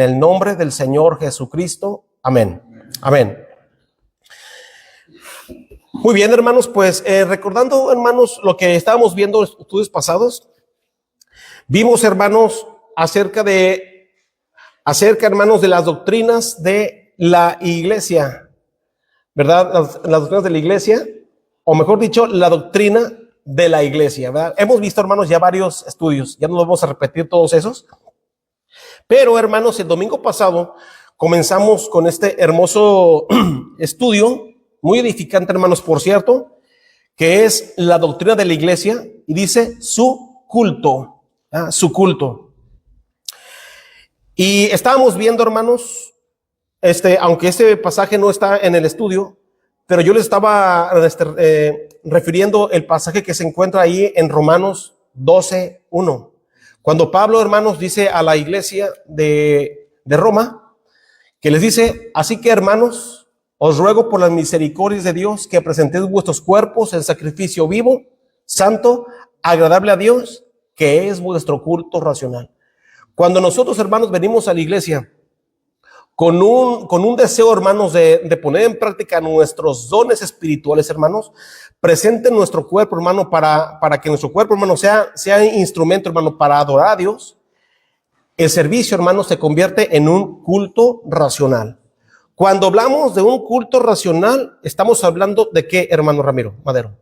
En el nombre del Señor Jesucristo. Amén. Amén. Muy bien, hermanos, pues recordando, hermanos, lo que estábamos viendo en los estudios pasados, vimos, hermanos, acerca, hermanos, de las doctrinas de la iglesia, ¿verdad? Las doctrinas de la iglesia, o mejor dicho, la doctrina de la iglesia, ¿verdad? Hemos visto, hermanos, ya varios estudios, ya no vamos a repetir todos esos, pero, hermanos, el domingo pasado comenzamos con este hermoso estudio, muy edificante, hermanos, por cierto, que es la doctrina de la iglesia, y dice su culto, su culto. Y estábamos viendo, hermanos, aunque este pasaje no está en el estudio, pero yo les estaba refiriendo el pasaje que se encuentra ahí en Romanos 12:1. Cuando Pablo, hermanos, dice a la iglesia de Roma, que les dice: así que, hermanos, os ruego por las misericordias de Dios que presentéis vuestros cuerpos en sacrificio vivo, santo, agradable a Dios, que es vuestro culto racional. Cuando nosotros, hermanos, venimos a la iglesia con un deseo, hermanos, de poner en práctica nuestros dones espirituales, hermanos, presenten nuestro cuerpo, hermano, para que nuestro cuerpo, hermano, sea instrumento, hermano, para adorar a Dios. El servicio, hermano, se convierte en un culto racional. Cuando hablamos de un culto racional, estamos hablando de ¿qué, hermano Ramiro Madero?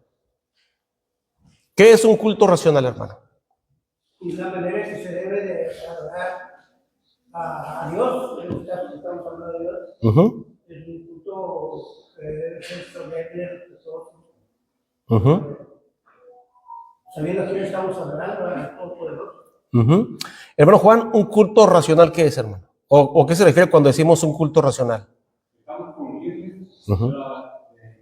¿Qué es un culto racional, hermano? Y la manera que se debe de adorar a Dios, en este caso estamos hablando de Dios, es un culto que debe ser solemne, respetuoso, sabiendo a quién estamos adorando, al Todopoderoso. Hermano Juan, ¿un culto racional qué es, hermano? ¿O qué se refiere cuando decimos un culto racional? Estamos conscientes,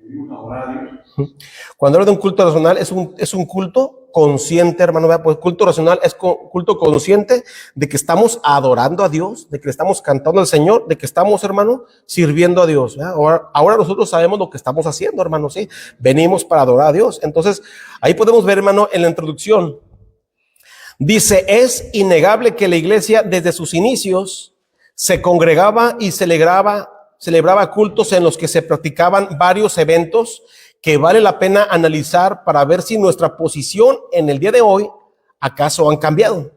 vivimos a orar a Dios. Cuando hablo de un culto racional, es un culto consciente, hermano. Pues culto racional es culto consciente de que estamos adorando a Dios, de que le estamos cantando al Señor, de que estamos, hermano, sirviendo a Dios. Ahora nosotros sabemos lo que estamos haciendo, hermano, ¿sí? Venimos para adorar a Dios. Entonces, ahí podemos ver, hermano, en la introducción, dice: es innegable que la iglesia desde sus inicios se congregaba y celebraba cultos en los que se practicaban varios eventos que vale la pena analizar para ver si nuestra posición en el día de hoy acaso han cambiado.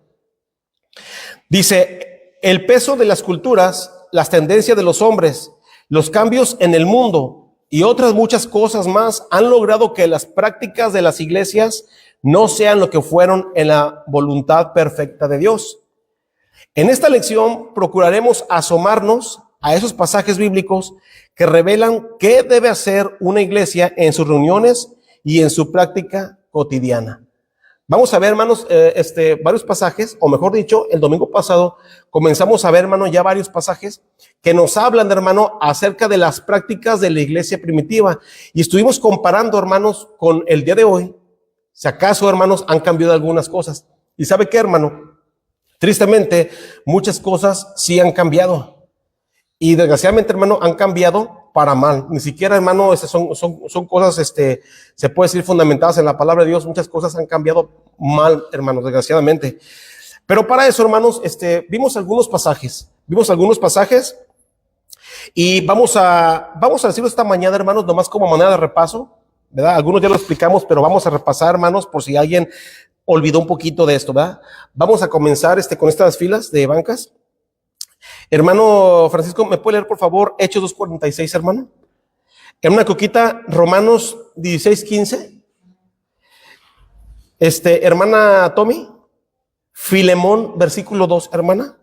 Dice: el peso de las culturas, las tendencias de los hombres, los cambios en el mundo y otras muchas cosas más han logrado que las prácticas de las iglesias no sean lo que fueron en la voluntad perfecta de Dios. En esta lección procuraremos asomarnos a esos pasajes bíblicos que revelan qué debe hacer una iglesia en sus reuniones y en su práctica cotidiana. Vamos a ver, hermanos, varios pasajes, o mejor dicho, el domingo pasado comenzamos a ver, hermano, ya varios pasajes que nos hablan, hermano, acerca de las prácticas de la iglesia primitiva. Y estuvimos comparando, hermanos, con el día de hoy, si acaso, hermanos, han cambiado algunas cosas. ¿Y sabe qué, hermano? Tristemente, muchas cosas sí han cambiado. Y desgraciadamente, hermano, han cambiado para mal. Ni siquiera, hermano, son cosas, se puede decir, fundamentadas en la palabra de Dios. Muchas cosas han cambiado mal, hermanos, desgraciadamente. Pero para eso, hermanos, vimos algunos pasajes. Y vamos a decirlo esta mañana, hermanos, nomás como manera de repaso, ¿verdad? Algunos ya lo explicamos, pero vamos a repasar, hermanos, por si alguien olvidó un poquito de esto, ¿verdad? Vamos a comenzar con estas filas de bancas. Hermano Francisco, ¿me puede leer, por favor, Hechos 2:46, hermano? Hermana Coquita, Romanos 16:15. Hermana Tommy, Filemón, versículo 2, hermana.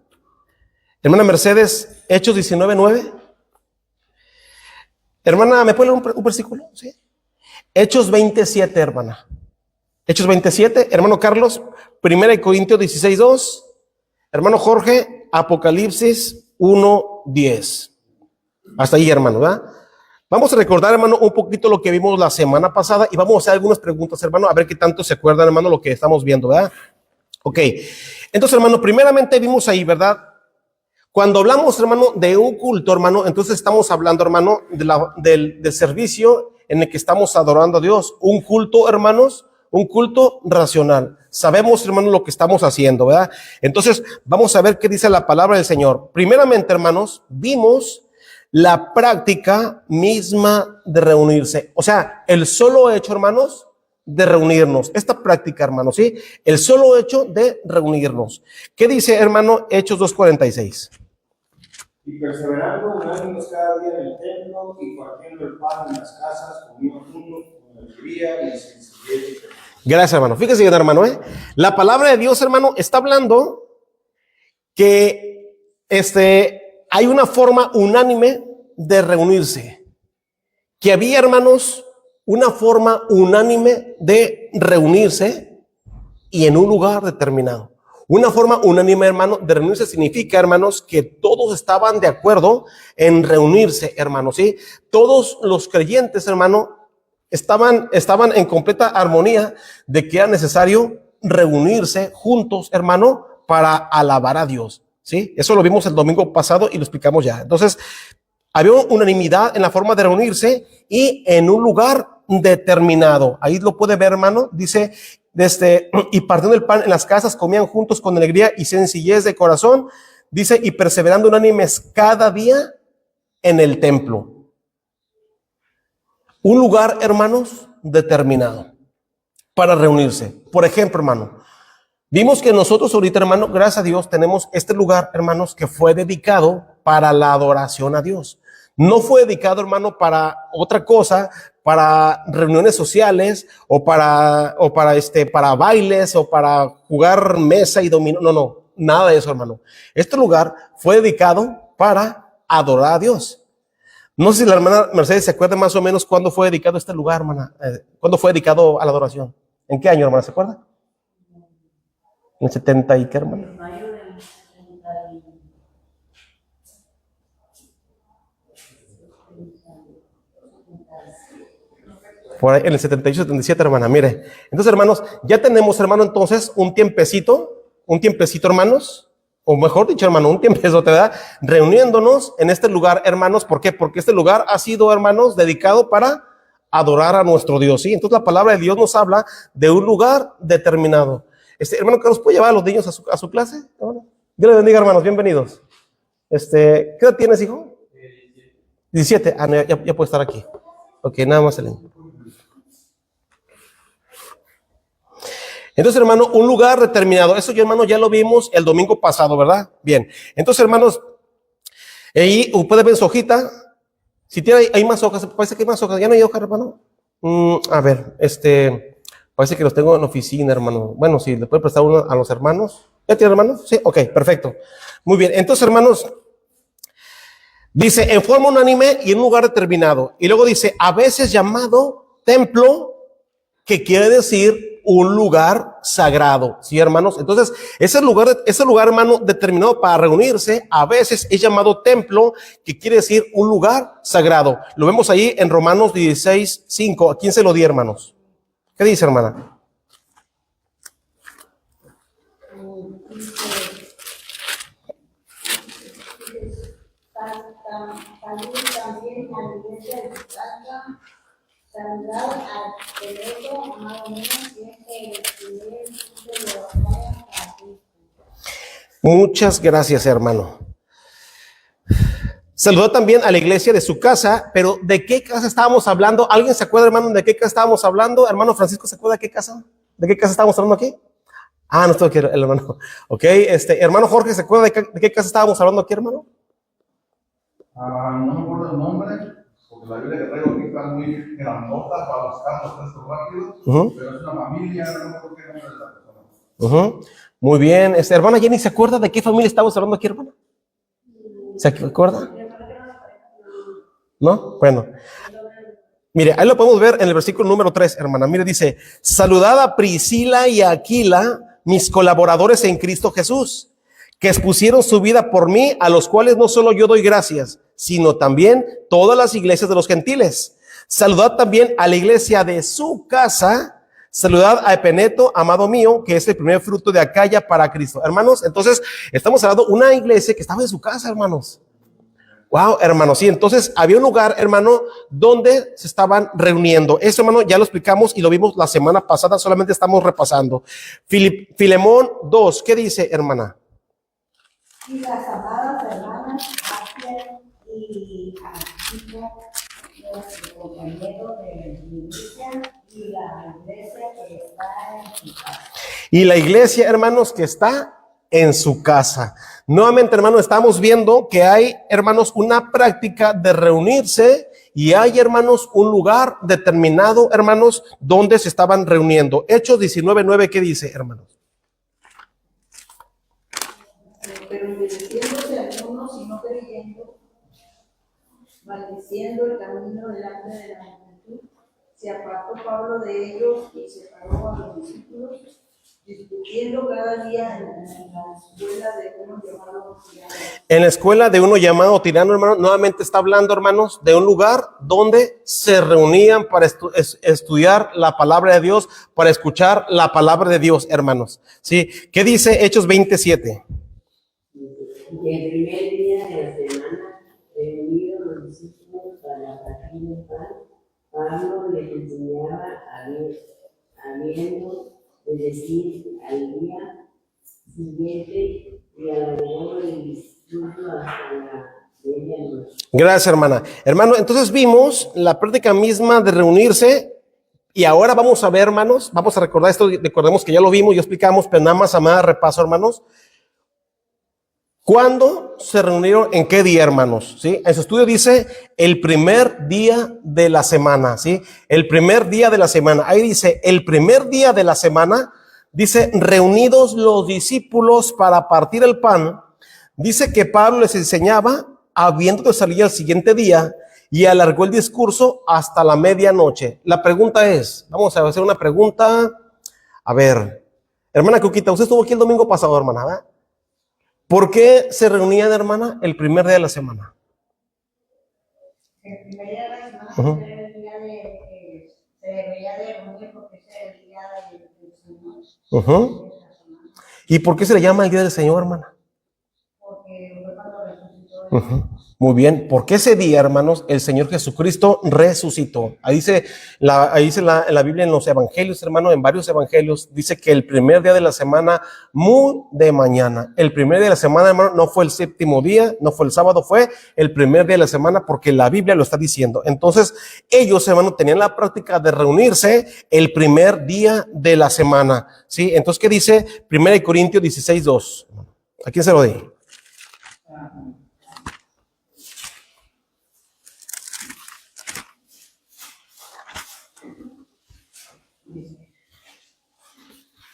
Hermana Mercedes, Hechos 19:9. Hermana, ¿me puede leer un versículo? Sí. Hechos 27, hermana. Hechos 27, hermano Carlos, 1 Corintios 16:2. Hermano Jorge, Apocalipsis 1:10. Hasta ahí, hermano, ¿verdad? Vamos a recordar, hermano, un poquito lo que vimos la semana pasada y vamos a hacer algunas preguntas, hermano, a ver qué tanto se acuerdan, hermano, lo que estamos viendo, ¿verdad? Ok. Entonces, hermano, primeramente vimos ahí, ¿verdad? Cuando hablamos, hermano, de un culto, hermano, entonces estamos hablando, hermano, del servicio en el que estamos adorando a Dios. Un culto, hermanos, Un culto racional. Sabemos, hermanos, lo que estamos haciendo, ¿verdad? Entonces, vamos a ver qué dice la palabra del Señor. Primeramente, hermanos, vimos la práctica misma de reunirse. O sea, el solo hecho, hermanos, de reunirnos. Esta práctica, hermanos, ¿sí? El solo hecho de reunirnos. ¿Qué dice, hermano, Hechos 2:46? Y perseverando unánimes cada día en el templo y partiendo el pan en las casas, comían juntos con alegría y sencillez. Gracias, hermano. Fíjese bien, hermano, la palabra de Dios, hermano, está hablando que hay una forma unánime de reunirse. Que había, hermanos, una forma unánime de reunirse y en un lugar determinado. Una forma unánime, hermano, de reunirse significa, hermanos, que todos estaban de acuerdo en reunirse, hermanos, ¿sí? Todos los creyentes, hermano, estaban en completa armonía de que era necesario reunirse juntos, hermano, para alabar a Dios, ¿sí? Eso lo vimos el domingo pasado y lo explicamos ya. Entonces, había unanimidad en la forma de reunirse y en un lugar determinado. Ahí lo puede ver, hermano. Dice, y partiendo el pan en las casas, comían juntos con alegría y sencillez de corazón. Dice, y perseverando unánimes cada día en el templo. Un lugar, hermanos, determinado para reunirse. Por ejemplo, hermano, vimos que nosotros ahorita, hermano, gracias a Dios, tenemos este lugar, hermanos, que fue dedicado para la adoración a Dios. No fue dedicado, hermano, para otra cosa, para reuniones sociales o para bailes o para jugar mesa y dominó. No, nada de eso, hermano. Este lugar fue dedicado para adorar a Dios. No sé si la hermana Mercedes se acuerda más o menos cuándo fue dedicado este lugar, hermana. ¿Cuándo fue dedicado a la adoración? ¿En qué año, hermana? ¿Se acuerda? ¿En el 70 y qué, hermana? Por ahí en el 78, 77, hermana, mire. Entonces, hermanos, ya tenemos, hermano, entonces, un tiempecito, hermanos, o mejor dicho, hermano, un tiempezote, ¿verdad? Reuniéndonos en este lugar, hermanos. ¿Por qué? Porque este lugar ha sido, hermanos, dedicado para adorar a nuestro Dios, ¿sí? Entonces, la palabra de Dios nos habla de un lugar determinado. Hermano, ¿que nos puede llevar a los niños a su clase? Dios les bendiga, hermanos, bienvenidos. ¿Qué edad tienes, hijo? 17. Ah, no, ya puede estar aquí. Ok, nada más el niño. Entonces, hermano, un lugar determinado. Eso, hermano, ya lo vimos el domingo pasado, ¿verdad? Bien. Entonces, hermanos, ahí puede ver su hojita. Si tiene, hay más hojas, parece que hay más hojas. ¿Ya no hay hojas, hermano? A ver, parece que los tengo en oficina, hermano. Bueno, sí, le puede prestar uno a los hermanos. ¿Ya tiene hermanos? Sí, ok, perfecto. Muy bien. Entonces, hermanos, dice, en forma unánime y en un lugar determinado. Y luego dice, a veces llamado templo, que quiere decir un lugar sagrado, ¿sí, hermanos? Entonces, ese lugar, hermano, determinado para reunirse, a veces es llamado templo, que quiere decir un lugar sagrado. Lo vemos ahí en Romanos 16:5. ¿A quién se lo di, hermanos? ¿Qué dice, hermana? También a la iglesia de su casa, saludad al Pedro, amado mío, siempre de los a Cristo. Muchas gracias, hermano. Saludó también a la iglesia de su casa, pero ¿de qué casa estábamos hablando? ¿Alguien se acuerda, hermano, de qué casa estábamos hablando? Hermano Francisco, ¿se acuerda de qué casa? ¿De qué casa estábamos hablando aquí? Ah, no estoy aquí, el hermano. Ok, hermano Jorge, ¿se acuerda de qué casa estábamos hablando aquí, hermano? No me acuerdo el nombre, porque la Biblia que traigo aquí está muy grandota para los casos de estos rápidos, pero es una familia, no me acuerdo qué nombre de la persona. Muy bien, hermana Jenny, ¿se acuerda de qué familia estamos hablando aquí, hermana? ¿Se acuerda? ¿No? Bueno. Mire, ahí lo podemos ver en el versículo número 3, hermana. Mire, dice, saludad a Priscila y a Aquila, mis colaboradores en Cristo Jesús, que expusieron su vida por mí, a los cuales no solo yo doy gracias, sino también todas las iglesias de los gentiles. Saludad también a la iglesia de su casa. Saludad a Epeneto, amado mío, que es el primer fruto de Acaya para Cristo. Hermanos, entonces estamos hablando de una iglesia que estaba en su casa, hermanos. Wow, hermano, sí, entonces había un lugar, hermano, donde se estaban reuniendo. Eso, hermano, ya lo explicamos y lo vimos la semana pasada, solamente estamos repasando. Filemón 2, ¿qué dice, hermana? Y las amadas hermanas Asia y Arquipo, nuestro compañero de milicia, y la iglesia que está en su casa. Y la iglesia, hermanos, que está en su casa. Nuevamente, hermano, estamos viendo que hay, hermanos, una práctica de reunirse y hay, hermanos, un lugar determinado, hermanos, donde se estaban reuniendo. Hechos 19:9, ¿qué dice, hermanos? Pero endureciéndose algunos y no creyendo, maldiciendo el camino delante de la multitud, se apartó Pablo de ellos y separó a los discípulos, discutiendo cada día en la escuela de uno llamado Tirano. En la escuela de uno llamado Tirano, hermano, nuevamente está hablando, hermanos, de un lugar donde se reunían para estudiar la palabra de Dios, para escuchar la palabra de Dios, hermanos. ¿Sí? ¿Qué dice Hechos 27? El primer día de la semana, reunidos los discípulos para partir el pan, Pablo les enseñaba habiendo de decir al día siguiente y alargó el discurso hasta la medianoche. Gracias, hermana. Hermano, entonces vimos la práctica misma de reunirse y ahora vamos a ver, hermanos, vamos a recordar esto, recordemos que ya lo vimos y explicamos, pero nada más a más repaso, hermanos. ¿Cuándo se reunieron? ¿En qué día, hermanos? ¿Sí? En su estudio dice el primer día de la semana, ¿sí? El primer día de la semana. Ahí dice el primer día de la semana, dice reunidos los discípulos para partir el pan. Dice que Pablo les enseñaba habiendo de salir al siguiente día y alargó el discurso hasta la medianoche. La pregunta es, vamos a hacer una pregunta. A ver, hermana Cuquita, usted estuvo aquí el domingo pasado, hermana, ¿verdad? ¿Por qué se reunían, hermana, el primer día de la semana? El primer día de la semana era el día se debería de reunir porque ese era el día del Señor. ¿Y por qué se le llama el día del Señor, hermana? Porque fue cuando resucitó. Muy bien, porque ese día, hermanos, el Señor Jesucristo resucitó. Ahí dice la Biblia en los evangelios, hermano, en varios evangelios, dice que el primer día de la semana, muy de mañana. El primer día de la semana, hermano, no fue el séptimo día, no fue el sábado, fue el primer día de la semana porque la Biblia lo está diciendo. Entonces, ellos, hermano, tenían la práctica de reunirse el primer día de la semana. ¿Sí? Entonces, ¿qué dice 1 Corintios 16:2? ¿A quién se lo di?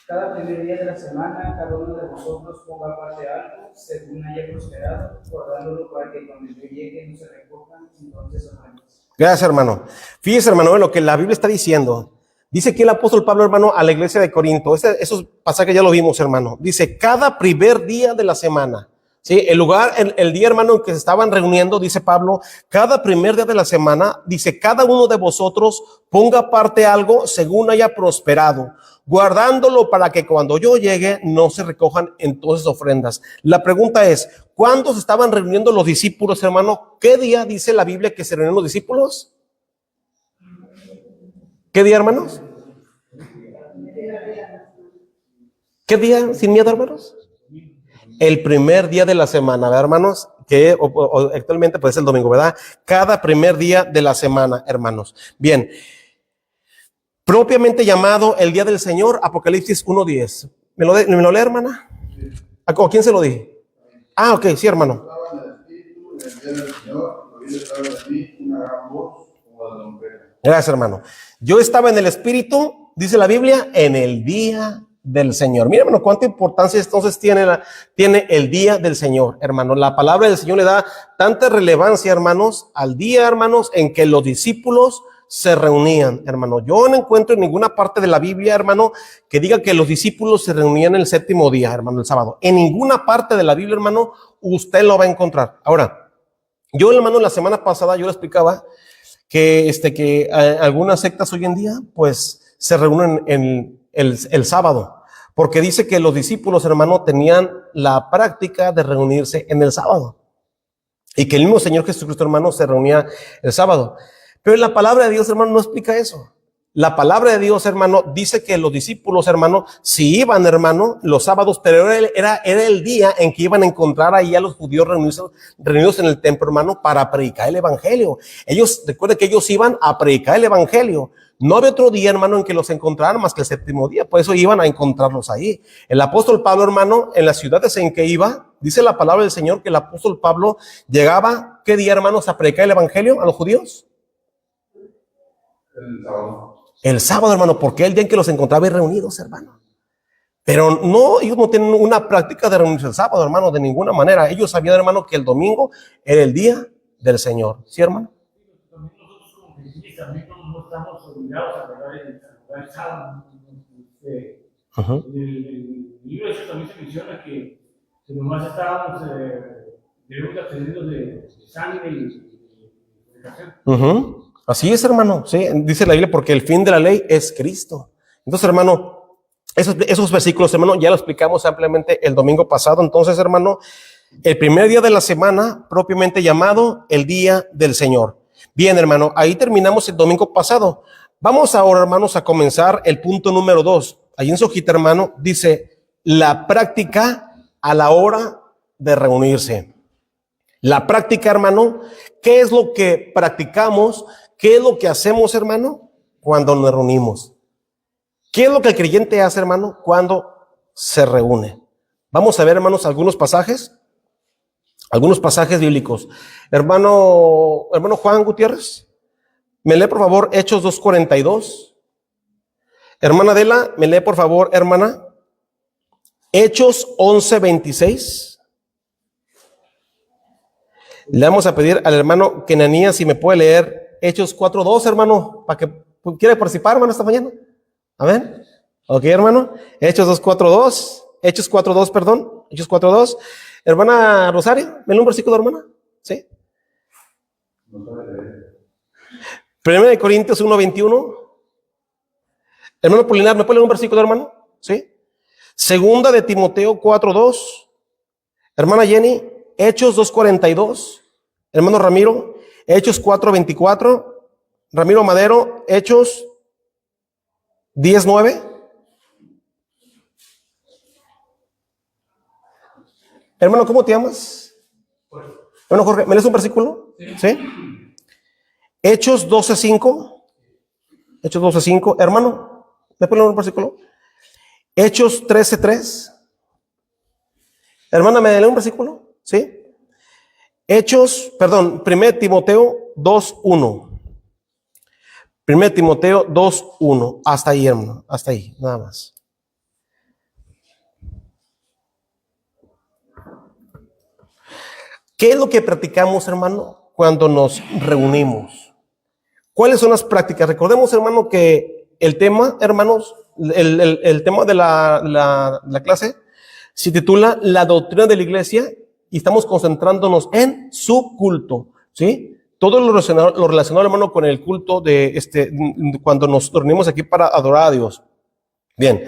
Cada primer día de la semana, cada uno de vosotros ponga aparte algo, según haya prosperado, guardándolo para que cuando yo llegue no se recojan entonces ofrendas. Gracias, hermano. Fíjese, hermano, lo que la Biblia está diciendo. Dice aquí el apóstol Pablo, hermano, a la iglesia de Corinto. Esos pasajes ya lo vimos, hermano. Dice, cada primer día de la semana. Sí, el lugar, el día, hermano, en que se estaban reuniendo, dice Pablo, cada primer día de la semana, dice, cada uno de vosotros ponga aparte algo según haya prosperado, guardándolo para que cuando yo llegue no se recojan entonces ofrendas. La pregunta es, ¿cuándo se estaban reuniendo los discípulos, hermano? ¿Qué día dice la Biblia que se reunieron los discípulos? ¿Qué día, hermanos? ¿Qué día? Sin miedo, hermanos. El primer día de la semana, ¿verdad, hermanos? Que actualmente puede ser el domingo, ¿verdad? Cada primer día de la semana, hermanos. Bien. Propiamente llamado el día del Señor, Apocalipsis 1:10. ¿Me lo lee, hermana? ¿A quién se lo di? Ah, ok, sí, hermano. Gracias, hermano. Yo estaba en el Espíritu, dice la Biblia, en el día del Señor. Mira, hermano, cuánta importancia entonces tiene el día del Señor, hermano. La palabra del Señor le da tanta relevancia, hermanos, al día, hermanos, en que los discípulos se reunían, hermano. Yo no encuentro en ninguna parte de la Biblia, hermano, que diga que los discípulos se reunían el séptimo día, hermano, el sábado. En ninguna parte de la Biblia, hermano, usted lo va a encontrar. Ahora, yo, hermano, la semana pasada yo le explicaba que algunas sectas hoy en día, pues, se reúnen en el sábado, porque dice que los discípulos, hermano, tenían la práctica de reunirse en el sábado. y que el mismo Señor Jesucristo, hermano, se reunía el sábado. Pero la palabra de Dios, hermano, no explica eso. La palabra de Dios, hermano, dice que los discípulos, hermano, sí iban, hermano, los sábados, pero era el día en que iban a encontrar ahí a los judíos reunidos en el templo, hermano, para predicar el evangelio. Recuerden que ellos iban a predicar el evangelio. No había otro día, hermano, en que los encontraran más que el séptimo día. Por eso iban a encontrarlos ahí. El apóstol Pablo, hermano, en las ciudades en que iba, dice la palabra del Señor que el apóstol Pablo llegaba, ¿qué día, hermanos, a predicar el evangelio a los judíos? El sábado. El sábado, hermano, porque el día en que los encontraba reunidos, hermano. Pero no, ellos no tienen una práctica de reunirse el sábado, hermano, de ninguna manera. Ellos sabían, hermano, que el domingo era el día del Señor. ¿Sí, hermano? También nosotros como cristianos también no estamos obligados a guardar el sábado. En el libro de Hechos también se menciona que nomás estábamos debemos abstenernos de sangre y de fornicación. Así es, hermano, sí, dice la Biblia, porque el fin de la ley es Cristo. Entonces, hermano, esos versículos, hermano, ya lo explicamos ampliamente el domingo pasado. Entonces, hermano, el primer día de la semana, propiamente llamado el día del Señor. Bien, hermano, ahí terminamos el domingo pasado. Vamos ahora, hermanos, a comenzar el punto número 2. Ahí en su hojita, hermano, dice la práctica a la hora de reunirse. La práctica, hermano, ¿qué es lo que practicamos? ¿Qué es lo que hacemos, hermano, cuando nos reunimos? ¿Qué es lo que el creyente hace, hermano, cuando se reúne? Vamos a ver, hermanos, algunos pasajes bíblicos. Hermano Juan Gutiérrez, me lee por favor Hechos 2:42. Hermana Adela, me lee por favor, hermana, Hechos 11:26. Le vamos a pedir al hermano Kenanías si me puede leer Hechos 4:2, hermano, para que quiera participar, hermano, esta mañana. Amén. Ok, hermano. Hechos 2:4:2. Hechos 4:2, perdón. Hechos 4:2. Hermana Rosario, ¿me lee un versículo, hermana? Sí. 1 de Corintios 1:21. Hermano Polinar, ¿me puede leer un versículo, hermano? Sí. Segunda de Timoteo 4:2. Hermana Jenny, Hechos 2:42. Hermano Ramiro, Hechos 4:24. Ramiro Madero, Hechos 10:9. Hermano, ¿cómo te llamas? Hermano Jorge, ¿me lees un versículo? Sí. Hechos 12:5. Hechos 12:5. Hermano, ¿me puede leer un versículo? Hechos 13:3. Hermana, ¿me lee un versículo? Sí. Hechos, perdón, 1 Timoteo 2:1. 1 Timoteo 2:1. Hasta ahí, hermano. Hasta ahí, nada más. ¿Qué es lo que practicamos, hermano, cuando nos reunimos? ¿Cuáles son las prácticas? Recordemos, hermano, que el tema, hermanos, el tema de la clase se titula La doctrina de la iglesia y estamos concentrándonos en su culto, ¿sí? Todo lo relacionado, hermano, con el culto de cuando nos reunimos aquí para adorar a Dios. Bien.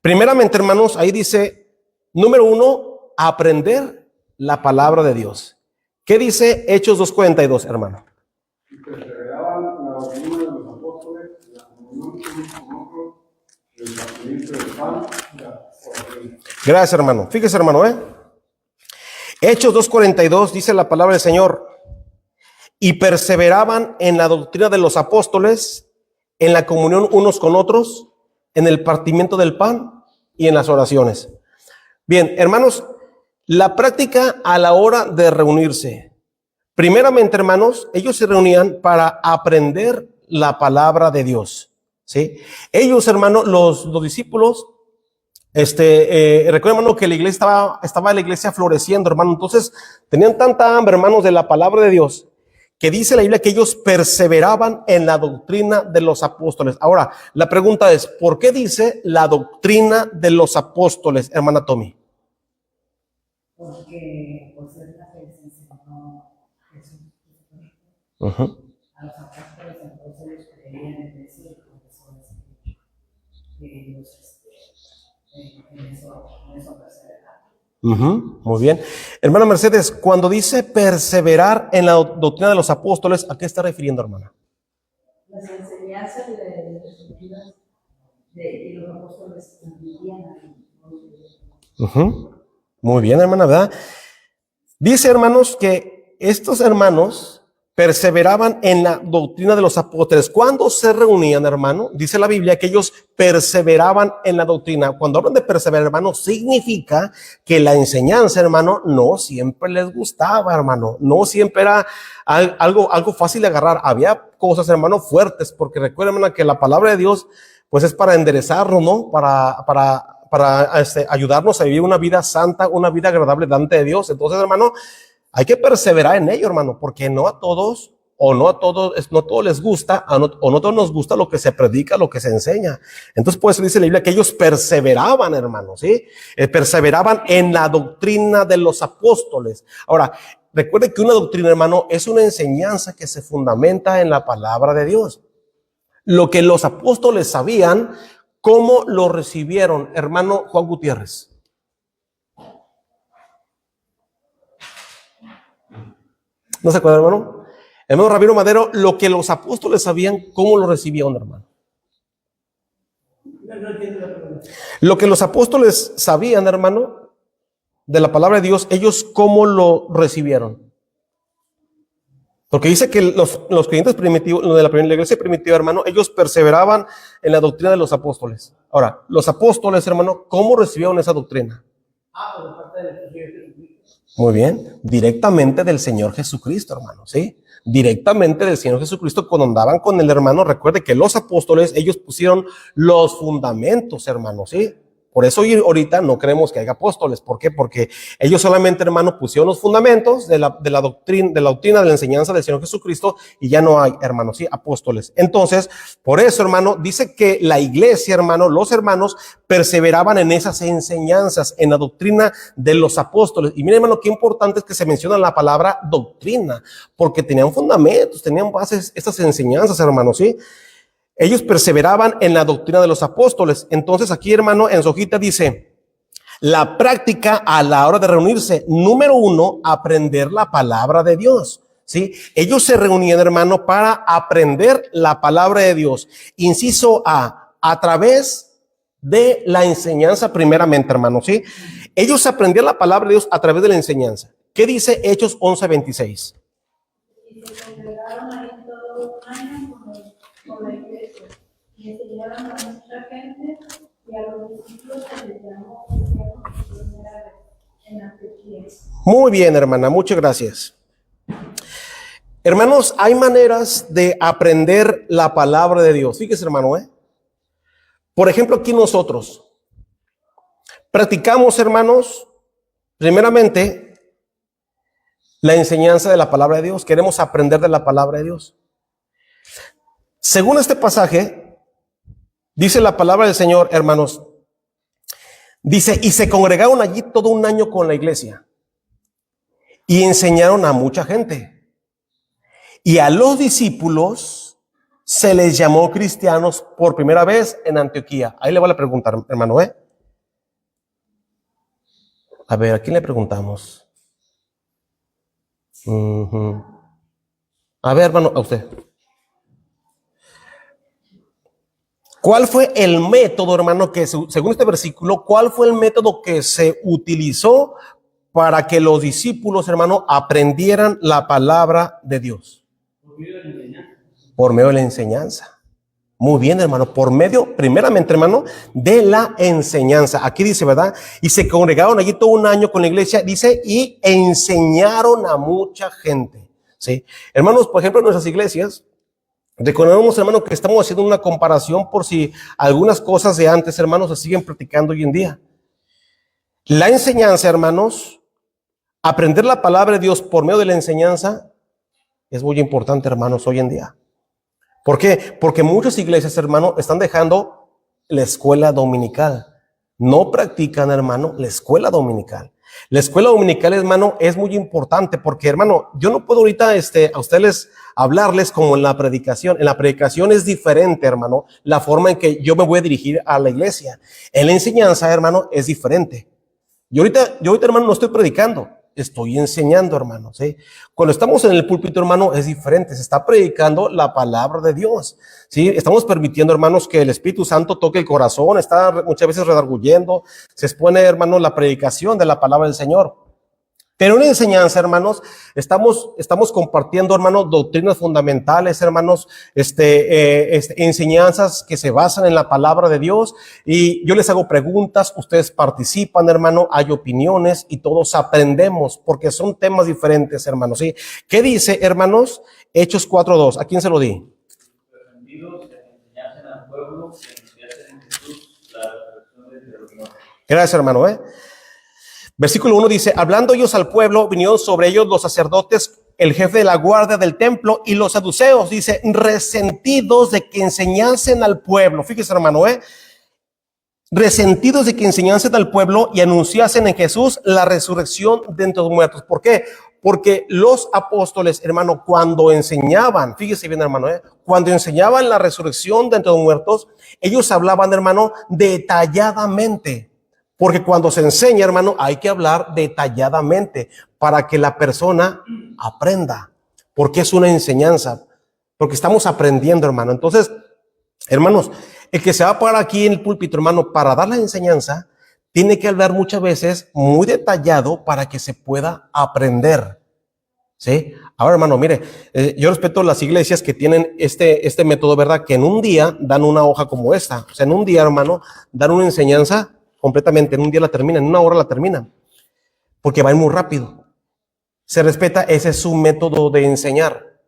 Primeramente, hermanos, ahí dice, número 1, aprender la palabra de Dios. ¿Qué dice Hechos 2:42, hermano? Y perseveraban la doctrina de los apóstoles, la comunión unos con otros, el partimiento del pan y la oración. Gracias, hermano. Fíjese, hermano, Hechos 2:42 dice la palabra del Señor. Y perseveraban en la doctrina de los apóstoles, en la comunión unos con otros, en el partimiento del pan y en las oraciones. Bien, hermanos, la práctica a la hora de reunirse. Primeramente, hermanos, ellos se reunían para aprender la palabra de Dios, ¿sí? Ellos, hermanos, los discípulos, recuerden, hermano, que la iglesia estaba la iglesia floreciendo, hermano. Entonces, tenían tanta hambre, hermanos, de la palabra de Dios, que dice la Biblia que ellos perseveraban en la doctrina de los apóstoles. Ahora, la pregunta es, ¿por qué dice la doctrina de los apóstoles, hermana Tommy? Porque por ser la que les enseñó Jesús, a los apóstoles, entonces ellos creían en eso y por eso les he dicho que ellos en eso perseveraban. Muy bien. Hermana Mercedes, cuando dice perseverar en la doctrina de los apóstoles, ¿a qué está refiriendo, hermana? Las enseñanzas de las escrituras de los apóstoles vivían ahí. Muy bien, hermana, ¿verdad? Dice, hermanos, que estos hermanos perseveraban en la doctrina de los apóstoles. ¿Cuándo se reunían, hermano? Dice la Biblia que ellos perseveraban en la doctrina. Cuando hablan de perseverar, hermano, significa que la enseñanza, hermano, no siempre les gustaba, hermano. No siempre era algo fácil de agarrar. Había cosas, hermano, fuertes, porque recuerden, hermano, que la palabra de Dios, pues es para enderezarnos, ¿no? Para ayudarnos a vivir una vida santa, una vida agradable delante de Dios. Entonces, hermano, hay que perseverar en ello, hermano, porque no a todos les gusta, o no todos nos gusta lo que se predica, lo que se enseña. Entonces, pues dice la Biblia que ellos perseveraban, hermano, ¿sí? Perseveraban en la doctrina de los apóstoles. Ahora, recuerde que una doctrina, hermano, es una enseñanza que se fundamenta en la palabra de Dios. Lo que los apóstoles sabían, ¿cómo lo recibieron, hermano Juan Gutiérrez? ¿No se acuerda, hermano? Hermano Ramiro Madero, lo que los apóstoles sabían, ¿cómo lo recibieron, hermano? Lo que los apóstoles sabían, hermano, de la palabra de Dios, ellos ¿cómo lo recibieron? Porque dice que los creyentes primitivos, de la iglesia primitiva, hermano, ellos perseveraban en la doctrina de los apóstoles. Ahora, los apóstoles, hermano, ¿cómo recibieron esa doctrina? Por parte del Señor. Muy bien, directamente del Señor Jesucristo, hermano, ¿sí? Directamente del Señor Jesucristo. Cuando andaban con el hermano, recuerde que los apóstoles, ellos pusieron los fundamentos, hermano, ¿sí? Por eso hoy, ahorita no creemos que haya apóstoles. ¿Por qué? Porque ellos solamente, hermano, pusieron los fundamentos de la doctrina, de la enseñanza del Señor Jesucristo, y ya no hay, hermanos, sí, apóstoles. Entonces, por eso, hermano, dice que la iglesia, hermano, los hermanos perseveraban en esas enseñanzas, en la doctrina de los apóstoles. Y miren, hermano, qué importante es que se menciona la palabra doctrina, porque tenían fundamentos, tenían bases, estas enseñanzas, hermanos, sí. Ellos perseveraban en la doctrina de los apóstoles. Entonces aquí, hermano, en su hojita dice, la práctica a la hora de reunirse. Número 1, aprender la palabra de Dios. ¿Sí? Ellos se reunían, hermano, para aprender la palabra de Dios. Inciso a través de la enseñanza primeramente, hermano, ¿sí? Ellos aprendían la palabra de Dios a través de la enseñanza. ¿Qué dice Hechos 11:26? Y se congregaron ahí todo un año con la iglesia, y enseñaron a mucha gente, y a los discípulos se les llamó en Antioquía. Muy bien, hermana, muchas gracias. Hermanos, hay maneras de aprender la palabra de Dios. Fíjese, hermano, por ejemplo, aquí nosotros practicamos, hermanos, primeramente la enseñanza de la palabra de Dios. Queremos aprender de la palabra de Dios. Según este pasaje, dice la palabra del Señor, hermanos, dice, y se congregaron allí todo un año con la iglesia y enseñaron a mucha gente. Y a los discípulos se les llamó cristianos por primera vez en Antioquía. Ahí le voy a preguntar, hermano, A ver, ¿a quién le preguntamos? A ver, hermano, a usted. ¿Cuál fue el método, hermano, que según este versículo, cuál fue el método que se utilizó para que los discípulos, hermano, aprendieran la palabra de Dios? Por medio de la enseñanza. Muy bien, hermano, por medio, primeramente, hermano, de la enseñanza. Aquí dice, ¿verdad? Y se congregaron allí todo un año con la iglesia, dice, y enseñaron a mucha gente. ¿Sí? Hermanos, por ejemplo, en nuestras iglesias, recordemos, hermano, que estamos haciendo una comparación por si algunas cosas de antes, hermanos, se siguen practicando hoy en día. La enseñanza, hermanos, aprender la palabra de Dios por medio de la enseñanza es muy importante, hermanos, hoy en día. ¿Por qué? Porque muchas iglesias, hermano, están dejando la escuela dominical. No practican, hermano, la escuela dominical. La escuela dominical, hermano, es muy importante porque, hermano, yo no puedo ahorita a ustedes hablarles como en la predicación. En la predicación es diferente, hermano, la forma en que yo me voy a dirigir a la iglesia. En la enseñanza, hermano, es diferente. Yo ahorita, hermano, no estoy predicando, estoy enseñando, hermano, ¿sí? Cuando estamos en el púlpito, hermano, es diferente, se está predicando la palabra de Dios, ¿sí? Estamos permitiendo, hermanos, que el Espíritu Santo toque el corazón, está muchas veces redarguyendo, se expone, hermano, la predicación de la palabra del Señor. Pero en enseñanza, hermanos, estamos compartiendo, hermanos, doctrinas fundamentales, hermanos, enseñanzas que se basan en la palabra de Dios, y yo les hago preguntas, ustedes participan, hermano, hay opiniones y todos aprendemos, porque son temas diferentes, hermanos, ¿sí? ¿Qué dice, hermanos? Hechos 4:2, ¿a quién se lo di? Defendidos en enseñanza al pueblo, que anunciasen en Jesús la resurrección de los muertos. Gracias, hermano, Versículo 1 dice, hablando ellos al pueblo, vinieron sobre ellos los sacerdotes, el jefe de la guardia del templo y los saduceos, dice, resentidos de que enseñasen al pueblo. Fíjese, hermano, resentidos de que enseñasen al pueblo y anunciasen en Jesús la resurrección de entre los muertos. ¿Por qué? Porque los apóstoles, hermano, cuando enseñaban, fíjese bien, hermano, cuando enseñaban la resurrección de entre los muertos, ellos hablaban, hermano, detalladamente. Porque cuando se enseña, hermano, hay que hablar detalladamente para que la persona aprenda. Porque es una enseñanza. Porque estamos aprendiendo, hermano. Entonces, hermanos, el que se va a parar aquí en el púlpito, hermano, para dar la enseñanza, tiene que hablar muchas veces muy detallado para que se pueda aprender. ¿Sí? Ahora, hermano, mire, yo respeto las iglesias que tienen este método, ¿verdad? Que en un día dan una hoja como esta. O sea, en un día, hermano, dan una enseñanza completamente, en un día la terminan, en una hora la terminan, porque va a ir muy rápido. Se respeta, ese es su método de enseñar.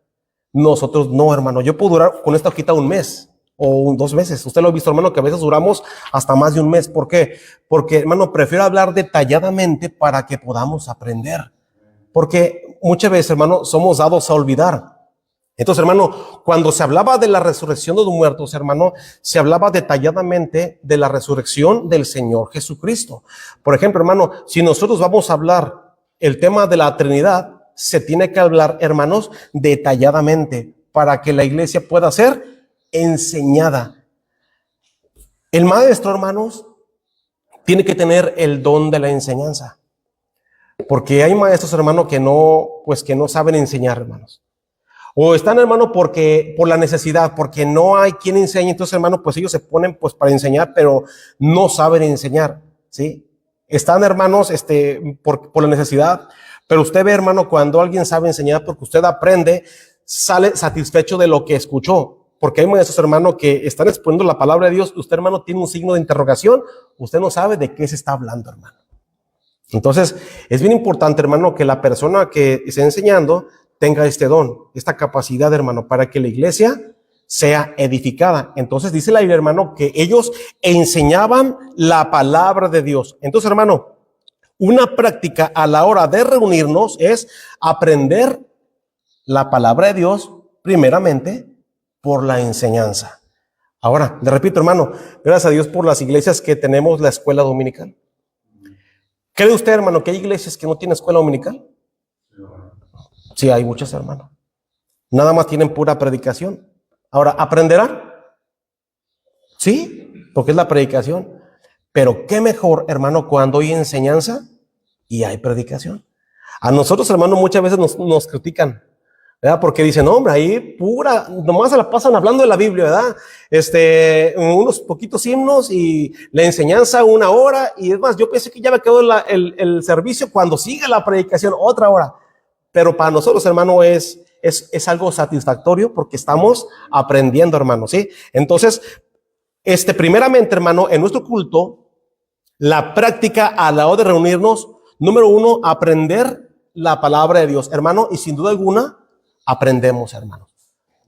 Nosotros no, hermano. Yo puedo durar con esta hojita un mes o 2 meses. Usted lo ha visto, hermano, que a veces duramos hasta más de un mes. ¿Por qué? Porque, hermano, prefiero hablar detalladamente para que podamos aprender. Porque muchas veces, hermano, somos dados a olvidar. Entonces, hermano, cuando se hablaba de la resurrección de los muertos, hermano, se hablaba detalladamente de la resurrección del Señor Jesucristo. Por ejemplo, hermano, si nosotros vamos a hablar el tema de la Trinidad, se tiene que hablar, hermanos, detalladamente para que la iglesia pueda ser enseñada. El maestro, hermanos, tiene que tener el don de la enseñanza. Porque hay maestros, hermano, que no saben enseñar, hermanos. O están, hermano, por la necesidad, porque no hay quien enseñe. Entonces, hermano, pues ellos se ponen pues para enseñar, pero no saben enseñar, ¿sí? Están, hermanos, por la necesidad. Pero usted ve, hermano, cuando alguien sabe enseñar, porque usted aprende, sale satisfecho de lo que escuchó. Porque hay maestros, hermano, que están exponiendo la palabra de Dios. Usted, hermano, tiene un signo de interrogación. Usted no sabe de qué se está hablando, hermano. Entonces, es bien importante, hermano, que la persona que está enseñando tenga este don, esta capacidad, hermano, para que la iglesia sea edificada. Entonces dice la Biblia, hermano, que ellos enseñaban la palabra de Dios. Entonces, hermano, una práctica a la hora de reunirnos es aprender la palabra de Dios, primeramente, por la enseñanza. Ahora, le repito, hermano, gracias a Dios por las iglesias que tenemos la escuela dominical. ¿Cree usted, hermano, que hay iglesias que no tienen escuela dominical? Sí, hay muchas, hermano. Nada más tienen pura predicación. Ahora, ¿aprenderán? Sí, porque es la predicación. Pero qué mejor, hermano, cuando hay enseñanza y hay predicación. A nosotros, hermano, muchas veces nos critican, ¿verdad? Porque dicen, hombre, ahí pura, nomás se la pasan hablando de la Biblia, ¿verdad? Unos poquitos himnos y la enseñanza 1 hora. Y es más, yo pensé que ya me quedó el servicio cuando sigue la predicación 1 hora. Pero para nosotros, hermano, es algo satisfactorio porque estamos aprendiendo, hermano, ¿sí? Entonces, primeramente, hermano, en nuestro culto, la práctica a la hora de reunirnos, número 1, aprender la palabra de Dios, hermano, y sin duda alguna, aprendemos, hermano.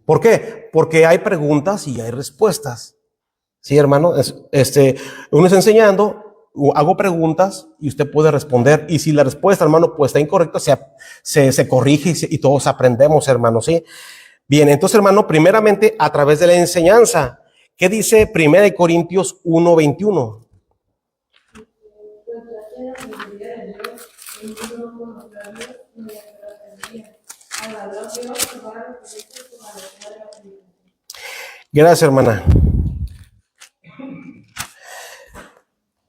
¿Por qué? Porque hay preguntas y hay respuestas. Sí, hermano, uno está enseñando, hago preguntas y usted puede responder. Y si la respuesta, hermano, pues está incorrecta, se corrige y todos aprendemos, hermano, ¿sí? Bien, entonces, hermano, primeramente a través de la enseñanza. ¿Qué dice 1 Corintios 1:21? Gracias, hermana.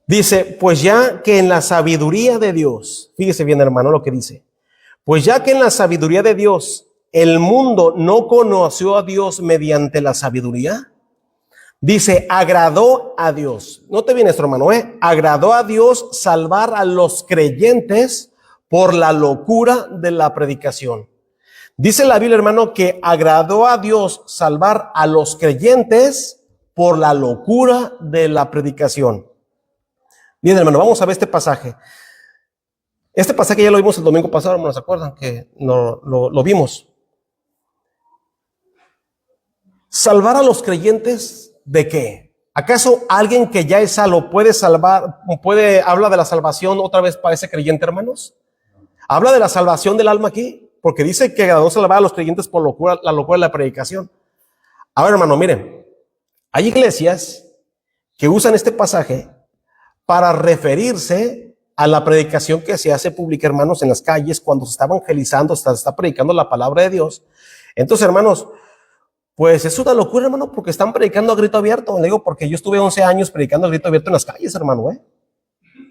Dice, pues ya que en la sabiduría de Dios, fíjese bien hermano lo que dice, pues ya que en la sabiduría de Dios el mundo no conoció a Dios mediante la sabiduría, dice, agradó a Dios. Note bien esto, hermano, agradó a Dios salvar a los creyentes por la locura de la predicación. Dice la Biblia, hermano, que agradó a Dios salvar a los creyentes por la locura de la predicación. Bien, hermano, vamos a ver este pasaje. Este pasaje ya lo vimos el domingo pasado, hermano, ¿se acuerdan? Que no, lo vimos. ¿Salvar a los creyentes de qué? ¿Acaso alguien que ya es salvo puede salvar, habla de la salvación otra vez para ese creyente, hermanos? ¿Habla de la salvación del alma aquí? Porque dice que agradó salvar a los creyentes por la locura de la predicación. A ver, hermano, miren. Hay iglesias que usan este pasaje para referirse a la predicación que se hace pública, hermanos, en las calles, cuando se está evangelizando, se está predicando la palabra de Dios. Entonces, hermanos, pues es una locura, hermano, porque están predicando a grito abierto. Le digo, porque yo estuve 11 años predicando a grito abierto en las calles, hermano,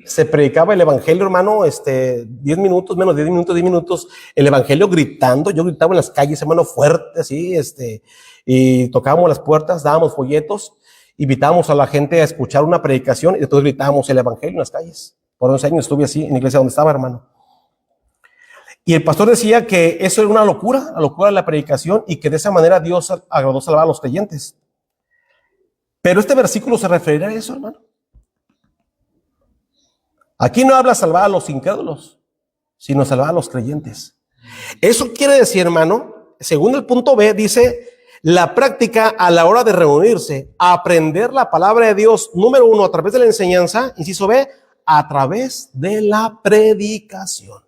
Se predicaba el evangelio, hermano, 10 minutos, menos 10 minutos, 10 minutos, el evangelio gritando. Yo gritaba en las calles, hermano, fuerte, así, y tocábamos las puertas, dábamos folletos, invitábamos a la gente a escuchar una predicación y entonces gritábamos el evangelio en las calles. Por 11 años estuve así en la iglesia donde estaba, hermano. Y el pastor decía que eso era una locura, la locura de la predicación, y que de esa manera Dios agradó salvar a los creyentes. Pero este versículo se referirá a eso, hermano. Aquí no habla salvar a los incrédulos, sino salvar a los creyentes. Eso quiere decir, hermano, según el punto B, dice la práctica a la hora de reunirse, aprender la palabra de Dios, número 1, a través de la enseñanza, inciso B, a través de la predicación.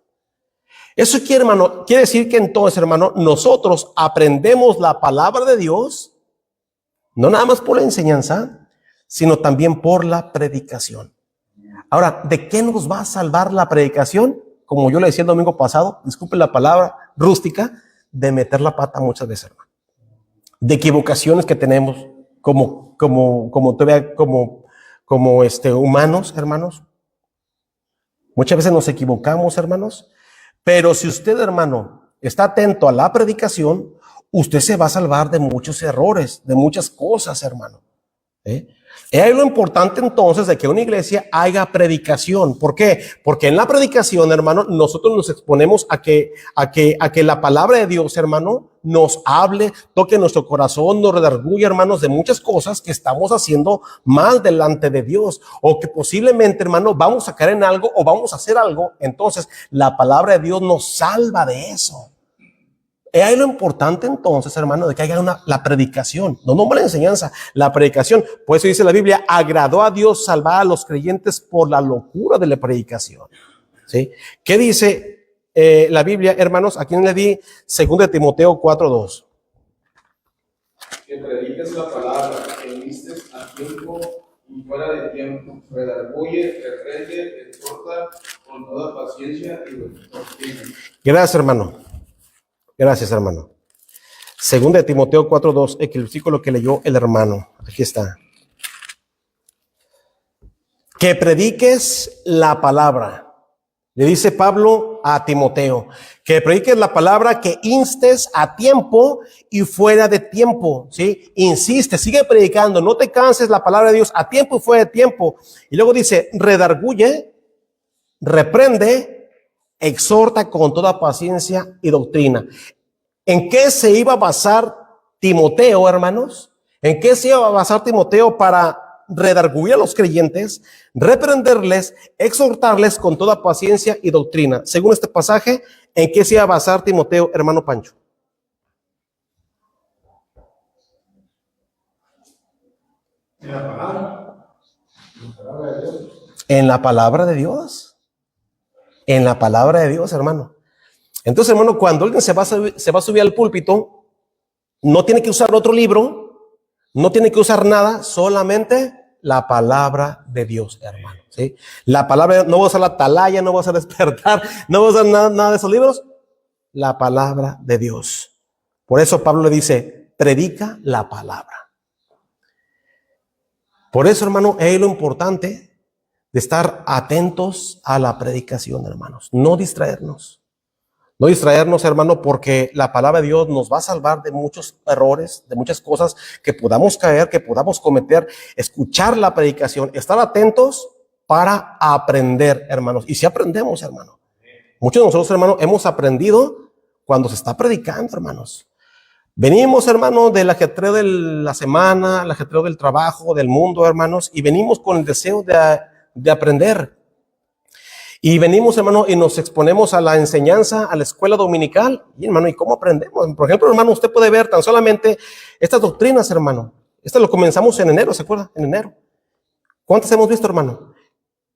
Eso quiere decir que entonces, hermano, nosotros aprendemos la palabra de Dios, no nada más por la enseñanza, sino también por la predicación. Ahora, ¿de qué nos va a salvar la predicación? Como yo le decía el domingo pasado, disculpen la palabra rústica, de meter la pata muchas veces, hermano. De equivocaciones que tenemos como humanos, hermanos. Muchas veces nos equivocamos, hermanos. Pero si usted, hermano, está atento a la predicación, usted se va a salvar de muchos errores, de muchas cosas, hermano. Es lo importante entonces de que una iglesia haga predicación. ¿Por qué? Porque en la predicación, hermano, nosotros nos exponemos a que la palabra de Dios, hermano, nos hable, toque nuestro corazón, nos redarguya, hermanos, de muchas cosas que estamos haciendo mal delante de Dios, o que posiblemente, hermano, vamos a caer en algo o vamos a hacer algo. Entonces la palabra de Dios nos salva de eso. Es lo importante entonces, hermano, de que haya la predicación, no la enseñanza, la predicación. Por eso dice la Biblia, agradó a Dios salvar a los creyentes por la locura de la predicación. ¿Sí? ¿Qué dice la Biblia, hermanos? ¿A quién le di? 2 Timoteo 4:2. Que prediques la palabra, que vistes a tiempo y fuera de tiempo, redarguye, reprende, exhorta con toda paciencia y doctrina. Gracias, hermano. Gracias, hermano. 2 Timoteo 4:2, el versículo que leyó el hermano. Aquí está. Que prediques la palabra. Le dice Pablo a Timoteo, que prediques la palabra, que instes a tiempo y fuera de tiempo, ¿sí? Insiste, sigue predicando, no te canses la palabra de Dios a tiempo y fuera de tiempo. Y luego dice, redarguye, reprende, exhorta con toda paciencia y doctrina. ¿En qué se iba a basar Timoteo, hermanos? ¿En qué se iba a basar Timoteo para redarguir a los creyentes, reprenderles, exhortarles con toda paciencia y doctrina? Según este pasaje, ¿en qué se iba a basar Timoteo, hermano Pancho? En la palabra. En la palabra de Dios. En la palabra de Dios. En la palabra de Dios, hermano. Entonces, hermano, cuando alguien se va a subir al púlpito, no tiene que usar otro libro, no tiene que usar nada, solamente la palabra de Dios, hermano. ¿Sí? La palabra, no va a usar la atalaya, no va a usar despertar, no va a usar nada de esos libros. La palabra de Dios. Por eso Pablo le dice, predica la palabra. Por eso, hermano, es lo importante de estar atentos a la predicación, hermanos. No distraernos. No distraernos, hermano, porque la palabra de Dios nos va a salvar de muchos errores, de muchas cosas que podamos caer, que podamos cometer. Escuchar la predicación, estar atentos para aprender, hermanos. Y si aprendemos, hermano. Muchos de nosotros, hermanos, hemos aprendido cuando se está predicando, hermanos. Venimos, hermanos, del ajetreo de la semana, el ajetreo del trabajo, del mundo, hermanos, y venimos con el deseo de aprender. Y venimos, hermano, y nos exponemos a la enseñanza, a la escuela dominical. Y, hermano, ¿y cómo aprendemos? Por ejemplo, hermano, usted puede ver tan solamente estas doctrinas, hermano. Esto lo comenzamos en enero, ¿se acuerda? En enero. ¿Cuántas hemos visto, hermano?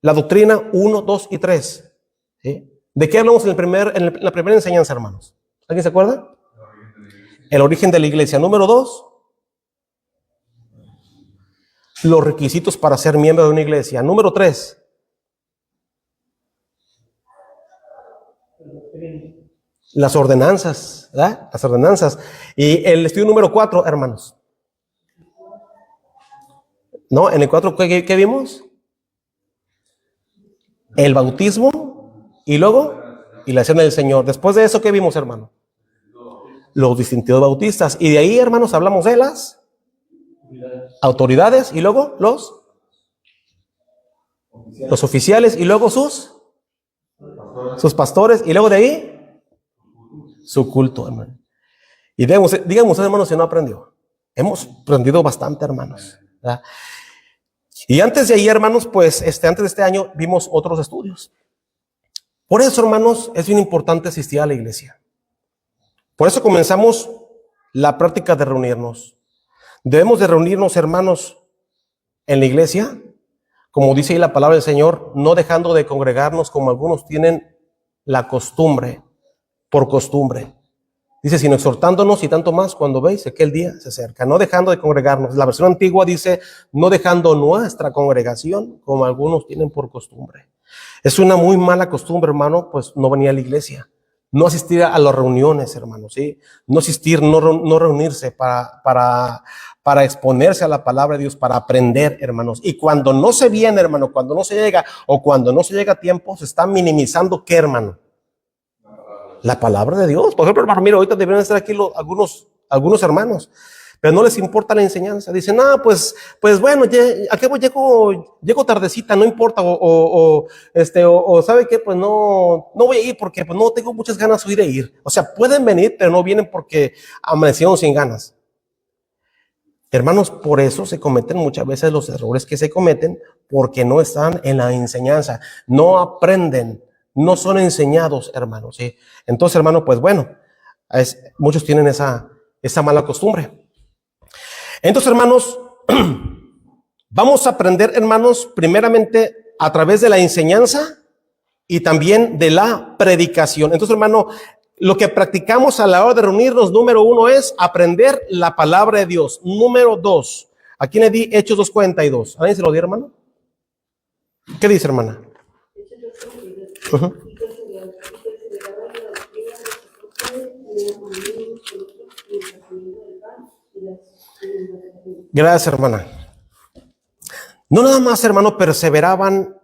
La doctrina 1, 2 y 3. ¿Sí? ¿De qué hablamos en la primera enseñanza, hermanos? ¿Alguien se acuerda? El origen de la iglesia. Número 2. Los requisitos para ser miembro de una iglesia. Número 3. Las ordenanzas, ¿verdad? Las ordenanzas. Y el estudio número 4, hermanos. ¿No? En el 4, ¿qué vimos? El bautismo y luego, y la cena del Señor. Después de eso, ¿qué vimos, hermano? Los distintivos bautistas. Y de ahí, hermanos, hablamos de las autoridades y luego los oficiales y luego sus pastores y luego de ahí su culto, hermano. Y díganme ustedes, hermanos, si no aprendió. Hemos aprendido bastante, hermanos, ¿verdad? Y antes de ahí, hermanos, pues antes de este año vimos otros estudios. Por eso, hermanos, es bien importante asistir a la iglesia. Por eso comenzamos la práctica de reunirnos. Debemos de reunirnos, hermanos, en la iglesia, como dice ahí la palabra del Señor, no dejando de congregarnos como algunos tienen la costumbre, por costumbre. Dice, sino exhortándonos y tanto más cuando veis que aquel día se acerca. No dejando de congregarnos. La versión antigua dice, no dejando nuestra congregación como algunos tienen por costumbre. Es una muy mala costumbre, hermano, pues no venir a la iglesia. No asistir a las reuniones, hermano, ¿sí? No asistir, no reunirse para exponerse a la palabra de Dios, para aprender, hermanos. Y cuando no se viene, hermano, cuando no se llega o cuando no se llega a tiempo, se está minimizando, ¿qué, hermano? La palabra de Dios. Por ejemplo, hermano, mira, ahorita deberían estar aquí algunos hermanos, pero no les importa la enseñanza. Dicen, pues bueno, ¿a qué voy? Llego tardecita, no importa, o ¿sabe qué? Pues no voy a ir porque pues no tengo muchas ganas de ir. O sea, pueden venir, pero no vienen porque amanecieron sin ganas. Hermanos, por eso se cometen muchas veces los errores que se cometen, porque no están en la enseñanza, no aprenden. No son enseñados, hermanos, ¿sí? Entonces, hermano, pues bueno, muchos tienen esa mala costumbre. Entonces, hermanos, vamos a aprender, hermanos, primeramente a través de la enseñanza y también de la predicación. Entonces, hermano, lo que practicamos a la hora de reunirnos, número 1 es aprender la palabra de Dios. Número 2, aquí le di Hechos 2:42. ¿Alguien se lo dio, hermano? ¿Qué dice, hermana? Uh-huh. Gracias, hermana. No nada más, hermano, perseveraban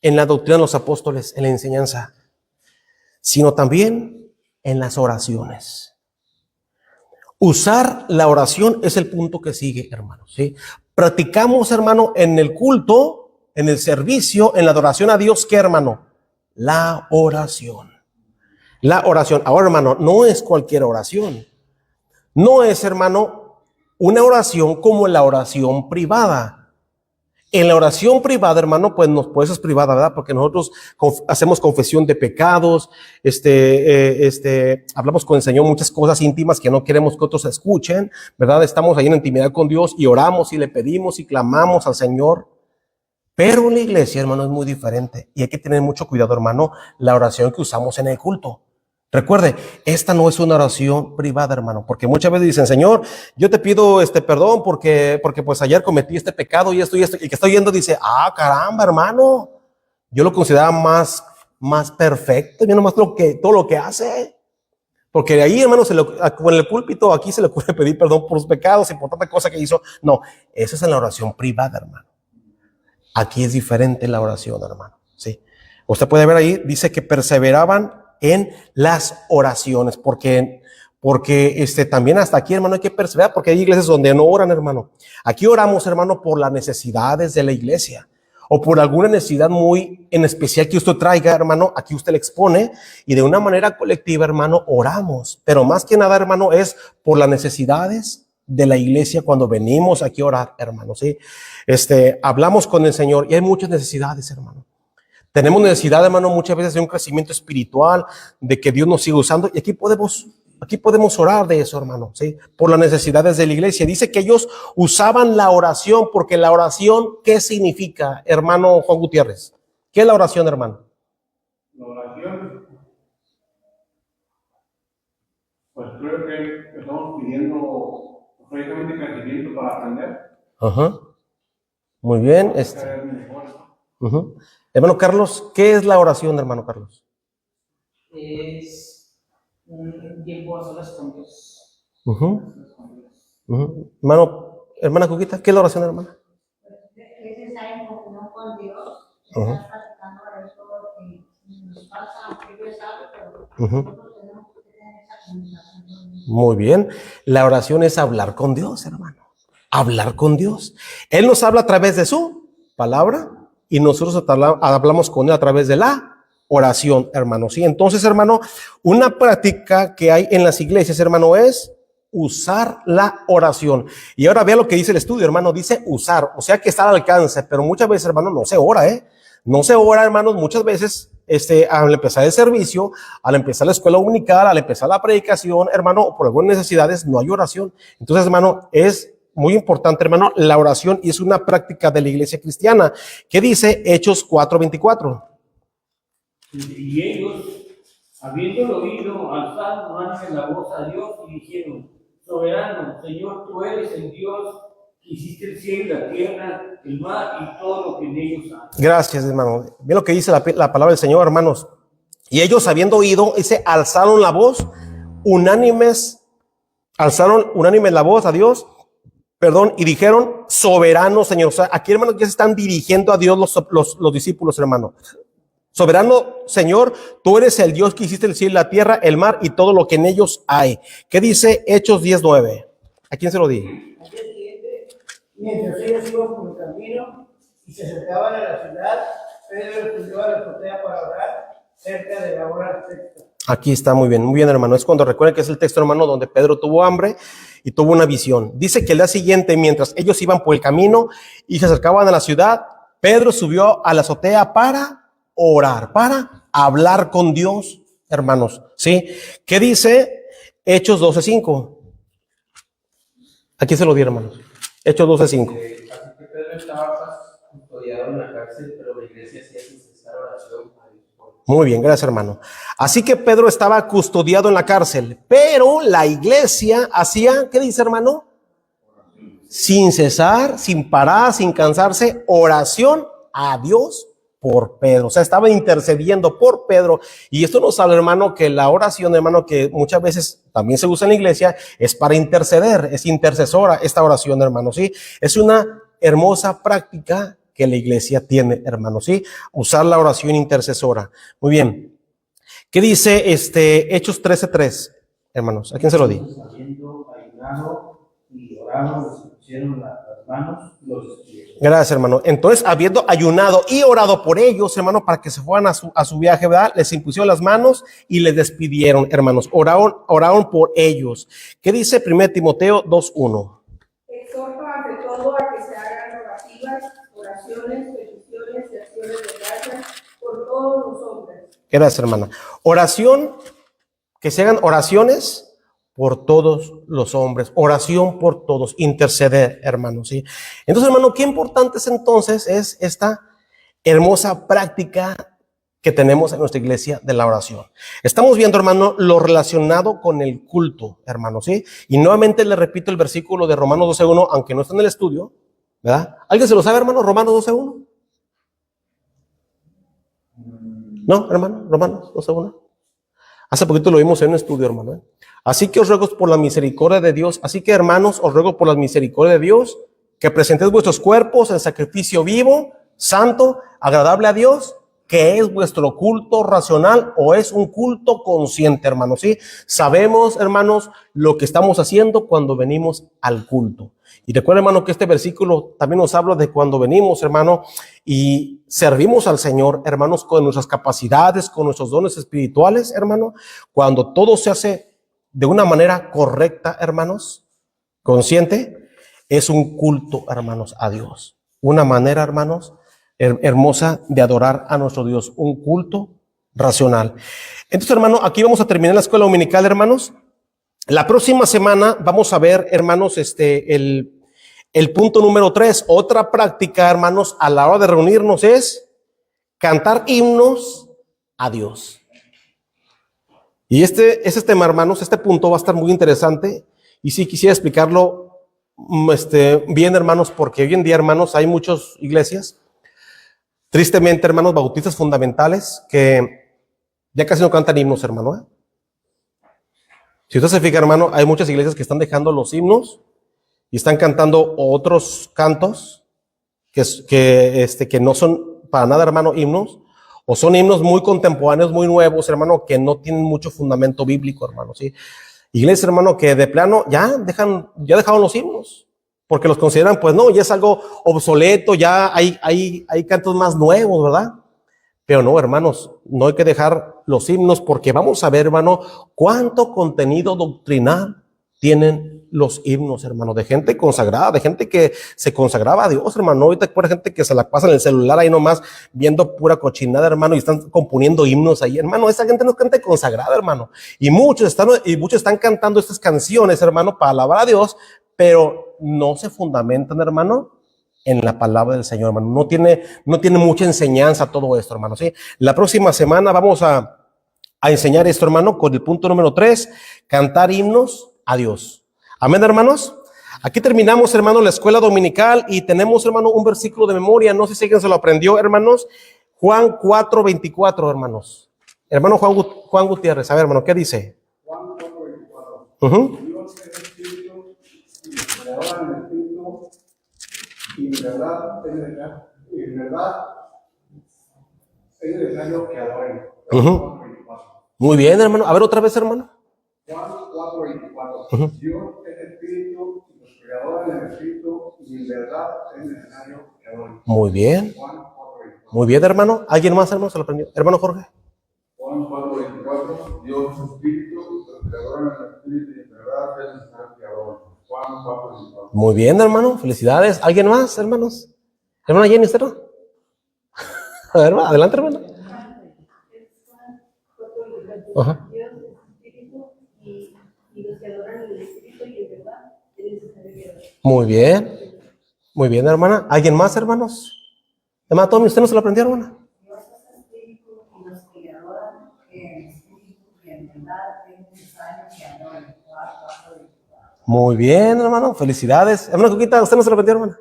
en la doctrina de los apóstoles, en la enseñanza, sino también en las oraciones. Usar la oración es el punto que sigue, hermano, ¿sí? Practicamos, hermano, en el culto, en el servicio, en la adoración a Dios, ¿qué, hermano? La oración. La oración. Ahora, hermano, no es cualquier oración. No es, hermano, una oración como la oración privada. En la oración privada, hermano, pues es privada, ¿verdad? Porque nosotros hacemos confesión de pecados, hablamos con el Señor muchas cosas íntimas que no queremos que otros escuchen, ¿verdad? Estamos ahí en intimidad con Dios y oramos y le pedimos y clamamos al Señor. Pero en la iglesia, hermano, es muy diferente y hay que tener mucho cuidado, hermano, la oración que usamos en el culto. Recuerde, esta no es una oración privada, hermano, porque muchas veces dicen, Señor, yo te pido perdón porque pues ayer cometí este pecado y esto, y el que está oyendo dice, caramba, hermano, yo lo consideraba más perfecto, yo nomás todo lo que hace. Porque ahí, hermano, en el púlpito aquí se le ocurre pedir perdón por los pecados y por tanta cosa que hizo. No, eso es en la oración privada, hermano. Aquí es diferente la oración, hermano. Sí. Usted puede ver ahí, dice que perseveraban en las oraciones, porque también hasta aquí, hermano, hay que perseverar, porque hay iglesias donde no oran, hermano. Aquí oramos, hermano, por las necesidades de la iglesia, o por alguna necesidad muy en especial que usted traiga, hermano. Aquí usted le expone, y de una manera colectiva, hermano, oramos. Pero más que nada, hermano, es por las necesidades de la iglesia cuando venimos aquí a orar, hermano, ¿sí? Hablamos con el Señor y hay muchas necesidades, hermano. Tenemos necesidad, hermano, muchas veces de un crecimiento espiritual, de que Dios nos siga usando, y aquí podemos orar de eso, hermano, ¿sí? Por las necesidades de la iglesia. Dice que ellos usaban la oración, porque la oración, ¿qué significa, hermano Juan Gutiérrez? ¿Qué es la oración, hermano? La oración, pues creo que estamos pidiendo prácticamente crecimiento para aprender. Ajá. Muy bien. Ser mejor. Uh-huh. Hermano Carlos, ¿qué es la oración, hermano Carlos? Es un tiempo a solas con Dios. Uh-huh. Uh-huh. Hermana Cuquita, ¿qué es la oración, hermana? Es estar en comunión con Dios, Ajá. estar practicando eso que nos pasa, aunque Dios sabe, pero Ujú. nosotros tenemos que tener esa comunicación con Dios. Muy bien. La oración es hablar con Dios, hermano. Hablar con Dios. Él nos habla a través de su palabra y nosotros hablamos con Él a través de la oración, hermano. Sí, entonces, hermano, una práctica que hay en las iglesias, hermano, es usar la oración. Y ahora vea lo que dice el estudio, hermano. Dice usar, o sea que está al alcance, pero muchas veces, hermano, no se ora, No se ora, hermanos, muchas veces, al empezar el servicio, al empezar la escuela dominical, al empezar la predicación, hermano, por algunas necesidades no hay oración. Entonces, hermano, es muy importante, hermano, la oración, y es una práctica de la iglesia cristiana. ¿Qué dice Hechos 4:24? Y ellos, habiéndolo oído, alzaron unánime la voz a Dios y dijeron: Soberano, Señor, tú eres el Dios que hiciste el cielo y la tierra, el mar y todo lo que en ellos hay. Gracias, hermano. Ve lo que dice la palabra del Señor, hermanos. Y ellos, habiendo oído, alzaron la voz alzaron unánime la voz a Dios, y dijeron: soberano, Señor. O sea, aquí, hermanos, ya se están dirigiendo a Dios los discípulos, hermano. Soberano, Señor, tú eres el Dios que hiciste el cielo y la tierra, el mar y todo lo que en ellos hay. ¿Qué dice Hechos 10:9? ¿A quién se lo di? Al día siguiente, mientras ellos iban por el camino y se acercaban a la ciudad, Pedro subió a la azotea para orar cerca de la hora sexta. Aquí está, muy bien, hermano. Es cuando recuerden que es el texto, hermano, donde Pedro tuvo hambre y tuvo una visión. Dice que el día siguiente, mientras ellos iban por el camino y se acercaban a la ciudad, Pedro subió a la azotea para orar, para hablar con Dios, hermanos. ¿Sí? ¿Qué dice Hechos 12:5? Aquí se lo di, hermanos. Hechos 12:5. Así que Pedro estaba custodiado en la cárcel, pero la iglesia hacía sin cesar oración a Dios. Muy bien, gracias, hermano. Así que Pedro estaba custodiado en la cárcel, pero la iglesia hacía, ¿qué dice, hermano? Sin cesar, sin parar, sin cansarse, oración a Dios por Pedro. O sea, estaba intercediendo por Pedro. Y esto nos habla, hermano, que la oración, hermano, que muchas veces también se usa en la iglesia, es para interceder, es intercesora esta oración, hermano, ¿sí? Es una hermosa práctica que la iglesia tiene, hermano, ¿sí? Usar la oración intercesora. Muy bien. ¿Qué dice Hechos 13:3, hermanos? ¿A quién se lo di? Habiendo ayunado y orado, les pusieron las manos, los despidieron. Gracias, hermano. Entonces, habiendo ayunado y orado por ellos, hermano, para que se fueran a su viaje, ¿verdad? Les impusieron las manos y les despidieron, hermanos. Oraron por ellos. ¿Qué dice 1 Timoteo 2:1? Exhorto ante todo a que se hagan orativas, oraciones, peticiones y acciones de gracias por todos los hombres. Gracias, hermana. Oración, que se hagan oraciones por todos los hombres, oración por todos, interceder, hermano, ¿sí? Entonces, hermano, qué importante entonces es esta hermosa práctica que tenemos en nuestra iglesia de la oración. Estamos viendo, hermano, lo relacionado con el culto, hermano, ¿sí? Y nuevamente le repito el versículo de Romanos 12:1, aunque no está en el estudio, ¿verdad? ¿Alguien se lo sabe, hermano? Romanos 12:1. ¿No, hermano? Romanos 12:1. Hace poquito lo vimos en un estudio, hermano. Así que os ruego por la misericordia de Dios, así que, hermanos, os ruego por la misericordia de Dios, que presentéis vuestros cuerpos en sacrificio vivo, santo, agradable a Dios, que es vuestro culto racional o es un culto consciente, hermanos, ¿sí? Sabemos, hermanos, lo que estamos haciendo cuando venimos al culto. Y recuerda, hermano, que este versículo también nos habla de cuando venimos, hermano, y servimos al Señor, hermanos, con nuestras capacidades, con nuestros dones espirituales, hermano, cuando todo se hace de una manera correcta, hermanos, consciente, es un culto, hermanos, a Dios. Una manera, hermanos, hermosa de adorar a nuestro Dios, un culto racional. Entonces, hermano, aquí vamos a terminar la escuela dominical, hermanos. La próxima semana vamos a ver, hermanos, el punto número 3. Otra práctica, hermanos, a la hora de reunirnos es cantar himnos a Dios. Y ese tema, hermanos, este punto va a estar muy interesante. Y sí quisiera explicarlo bien, hermanos, porque hoy en día, hermanos, hay muchas iglesias, tristemente, hermanos, bautistas fundamentales, que ya casi no cantan himnos, hermano, ¿eh? Si usted se fija, hermano, hay muchas iglesias que están dejando los himnos y están cantando otros cantos que no son para nada, hermano, himnos, o son himnos muy contemporáneos, muy nuevos, hermano, que no tienen mucho fundamento bíblico, hermano, ¿sí? Iglesias, hermano, que de plano ya dejaron los himnos, porque los consideran, pues no, ya es algo obsoleto, ya hay cantos más nuevos, ¿verdad? Pero no, hermanos, no hay que dejar los himnos, porque vamos a ver, hermano, cuánto contenido doctrinal tienen los himnos, hermano, de gente consagrada, de gente que se consagraba a Dios, hermano. Ahorita hay gente que se la pasa en el celular ahí nomás viendo pura cochinada, hermano, y están componiendo himnos ahí, hermano. Esa gente no es gente consagrada, hermano. Y muchos están cantando estas canciones, hermano, para alabar a Dios, pero no se fundamentan, hermano, en la palabra del Señor, hermano. No tiene mucha enseñanza todo esto, hermano, ¿sí? La próxima semana vamos a enseñar esto, hermano, con el punto número 3, cantar himnos a Dios. Amén, hermanos. Aquí terminamos, hermano, la escuela dominical y tenemos, hermano, un versículo de memoria. No sé si alguien se lo aprendió, hermanos. Juan 4:24, hermanos. Hermano Juan Gutiérrez, a ver, hermano, ¿qué dice? Juan 4:24. Uh-huh. Dios es espíritu, y creador en espíritu, y en verdad es necesario que adoren. Uh-huh. Muy bien, hermano. A ver, otra vez, hermano. Juan 4:24. Uh-huh. Dios es espíritu, y los creadores en el espíritu, y en verdad es necesario que adoren. Muy bien. Juan 4:24. Muy bien, hermano. ¿Alguien más, hermano, se lo aprendió? Hermano Jorge. Juan 4:24, Dios es espíritu, los creadores en el espíritu y en verdad es necesario que adoren. Juan 4:24. Muy bien, hermano. Felicidades. ¿Alguien más, hermanos? Hermana Jenny, ¿usted no? A ver, adelante, hermano. Ajá. Dios es espíritu y los que adoran el espíritu y en verdad es necesario que adoren. Muy bien. Muy bien, hermana. ¿Alguien más, hermanos? Hermana Tommy, ¿usted no se lo aprendió, hermana? Dios es espíritu y los que le adoran en espíritu y en verdad es necesario que adoren. Muy bien, hermano. Felicidades. Hermana Coquita, ¿usted no se lo aprendió, hermana?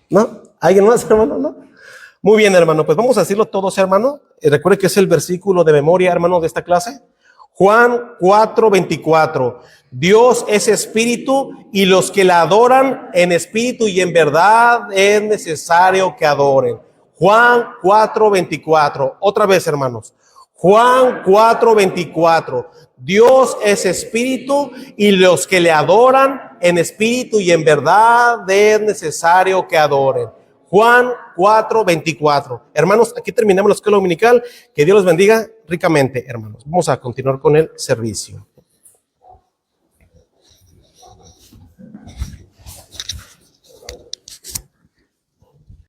¿No? ¿Alguien más, hermano? ¿No? Muy bien, hermano. Pues vamos a decirlo todos, hermano. Recuerde que es el versículo de memoria, hermano, de esta clase. Juan 4:24. Dios es espíritu y los que la adoran en espíritu y en verdad es necesario que adoren. Juan 4:24. Otra vez, hermanos. Juan 4:24. Dios es espíritu y los que le adoran en espíritu y en verdad es necesario que adoren. Juan 4:24. Hermanos, aquí terminamos la escuela dominical. Que Dios los bendiga ricamente, hermanos. Vamos a continuar con el servicio.